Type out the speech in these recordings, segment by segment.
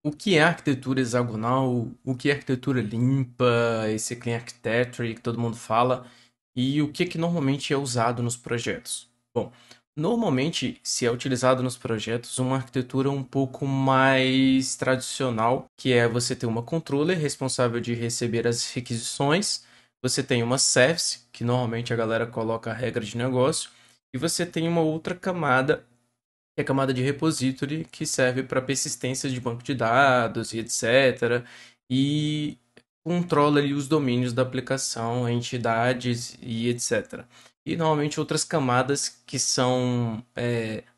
O que é arquitetura hexagonal? O que é arquitetura limpa? Esse clean architecture que todo mundo fala. E o que normalmente é usado nos projetos? Bom, normalmente se é utilizado nos projetos uma arquitetura um pouco mais tradicional, que é você ter uma controller responsável de receber as requisições, você tem uma service, que normalmente a galera coloca a regra de negócio, e você tem uma outra camada que é a camada de repository, que serve para persistência de banco de dados e etc. E controla ali os domínios da aplicação, entidades e etc. E normalmente outras camadas que são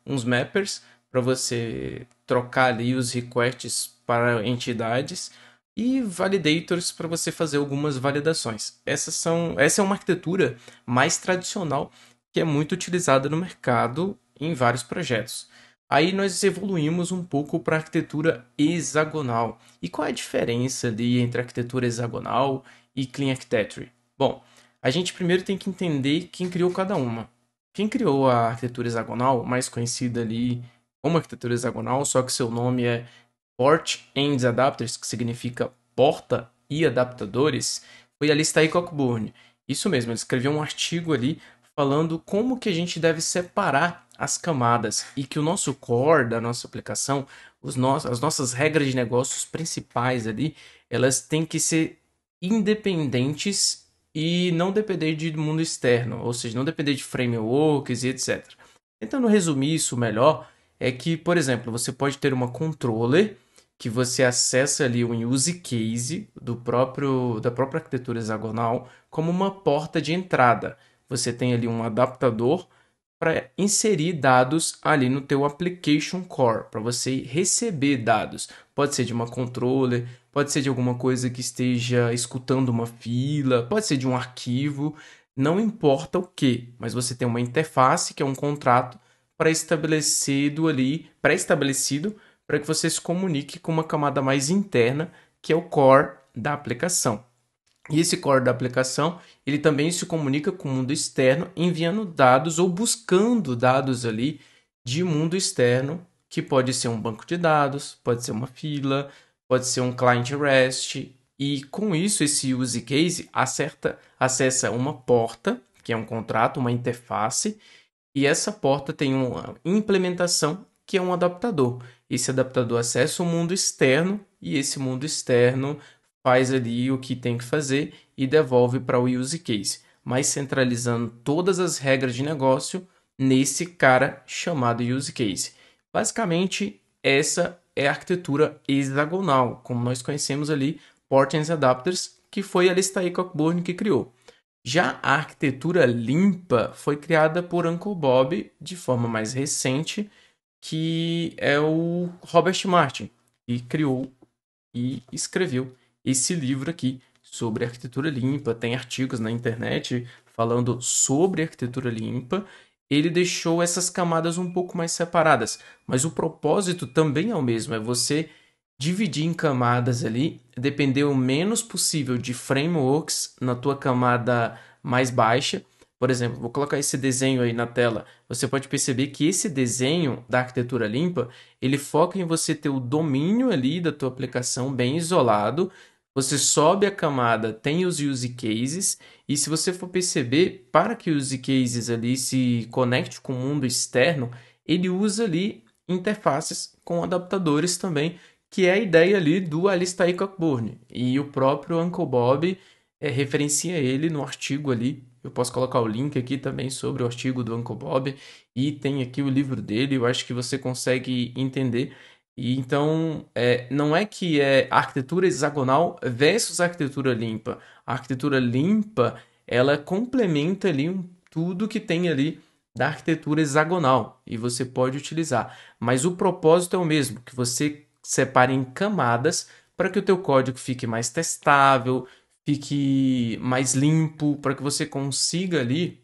uns mappers para você trocar ali os requests para entidades e validators para você fazer algumas validações. Essa é uma arquitetura mais tradicional que é muito utilizada no mercado em vários projetos. Aí nós evoluímos um pouco para arquitetura hexagonal. E qual é a diferença ali entre arquitetura hexagonal e clean architecture? Bom, a gente primeiro tem que entender quem criou cada uma. Quem criou a arquitetura hexagonal, mais conhecida ali como arquitetura hexagonal, só que seu nome é Port and Adapters, que significa porta e adaptadores, foi Alistair Cockburn. Isso mesmo, ele escreveu um artigo ali falando como que a gente deve separar as camadas e que o nosso core da nossa aplicação, as nossas regras de negócios principais ali, elas têm que ser independentes e não depender de mundo externo, ou seja, não depender de frameworks e etc. Tentando resumir isso melhor, é que, por exemplo, você pode ter uma controller que você acessa ali um use case da própria arquitetura hexagonal como uma porta de entrada. Você tem ali um adaptador para inserir dados ali no teu application core, para você receber dados. Pode ser de uma controller, pode ser de alguma coisa que esteja escutando uma fila, pode ser de um arquivo, não importa o que, mas você tem uma interface que é um contrato pré-estabelecido ali, pré-estabelecido para que você se comunique com uma camada mais interna, que é o core da aplicação. E esse core da aplicação, ele também se comunica com o mundo externo, enviando dados ou buscando dados ali de mundo externo, que pode ser um banco de dados, pode ser uma fila, pode ser um client REST. E com isso, esse use case acessa uma porta, que é um contrato, uma interface, e essa porta tem uma implementação que é um adaptador. Esse adaptador acessa o mundo externo e esse mundo externo faz ali o que tem que fazer e devolve para o use case, mas centralizando todas as regras de negócio nesse cara chamado use case. Basicamente, essa é a arquitetura hexagonal, como nós conhecemos ali, Portents Adapters, que foi Alistair Cockburn que criou. Já a arquitetura limpa foi criada por Uncle Bob de forma mais recente, que é o Robert Martin, que criou e escreveu esse livro aqui sobre arquitetura limpa. Tem artigos na internet falando sobre arquitetura limpa. Ele deixou essas camadas um pouco mais separadas, mas o propósito também é o mesmo, é você dividir em camadas ali, depender o menos possível de frameworks na tua camada mais baixa. Por exemplo, vou colocar esse desenho aí na tela. Você pode perceber que esse desenho da arquitetura limpa, ele foca em você ter o domínio ali da tua aplicação bem isolado. Você sobe a camada, tem os use cases, e se você for perceber, para que os use cases ali se conecte com o mundo externo, ele usa ali interfaces com adaptadores também, que é a ideia ali do Alistair Cockburn. E o próprio Uncle Bob referencia ele no artigo ali. Eu posso colocar o link aqui também sobre o artigo do Uncle Bob. E tem aqui o livro dele, eu acho que você consegue entender. E então, não é que é arquitetura hexagonal versus arquitetura limpa. A arquitetura limpa, ela complementa ali tudo que tem ali da arquitetura hexagonal e você pode utilizar. Mas o propósito é o mesmo, que você separe em camadas para que o teu código fique mais testável, fique mais limpo, para que você consiga ali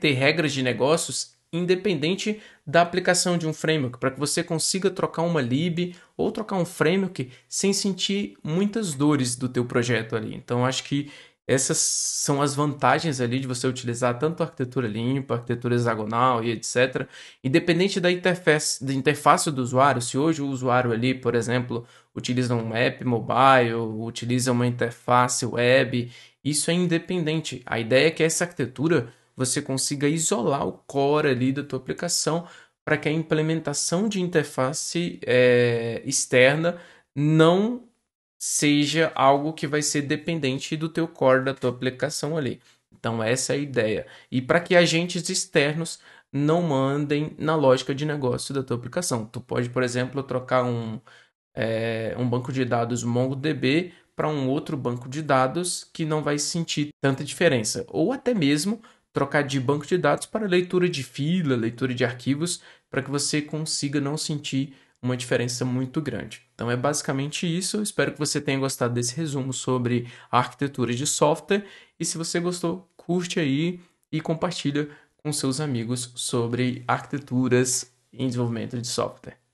ter regras de negócios independente da aplicação de um framework, para que você consiga trocar uma lib ou trocar um framework sem sentir muitas dores do teu projeto ali. Então acho que Essas são as vantagens ali de você utilizar tanto a arquitetura limpa, a arquitetura hexagonal e etc. Independente da interface do usuário, se hoje o usuário ali, por exemplo, utiliza um app mobile, utiliza uma interface web, isso é independente. A ideia é que essa arquitetura você consiga isolar o core ali da tua aplicação para que a implementação de interface externa não seja algo que vai ser dependente do teu core da tua aplicação ali. Então essa é a ideia. E para que agentes externos não mandem na lógica de negócio da tua aplicação. Tu pode, por exemplo, trocar um banco de dados MongoDB para um outro banco de dados que não vai sentir tanta diferença. Ou até mesmo trocar de banco de dados para leitura de fila, leitura de arquivos, para que você consiga não sentir uma diferença muito grande. Então é basicamente isso. Espero que você tenha gostado desse resumo sobre a arquitetura de software. E se você gostou, curte aí e compartilha com seus amigos sobre arquiteturas em desenvolvimento de software.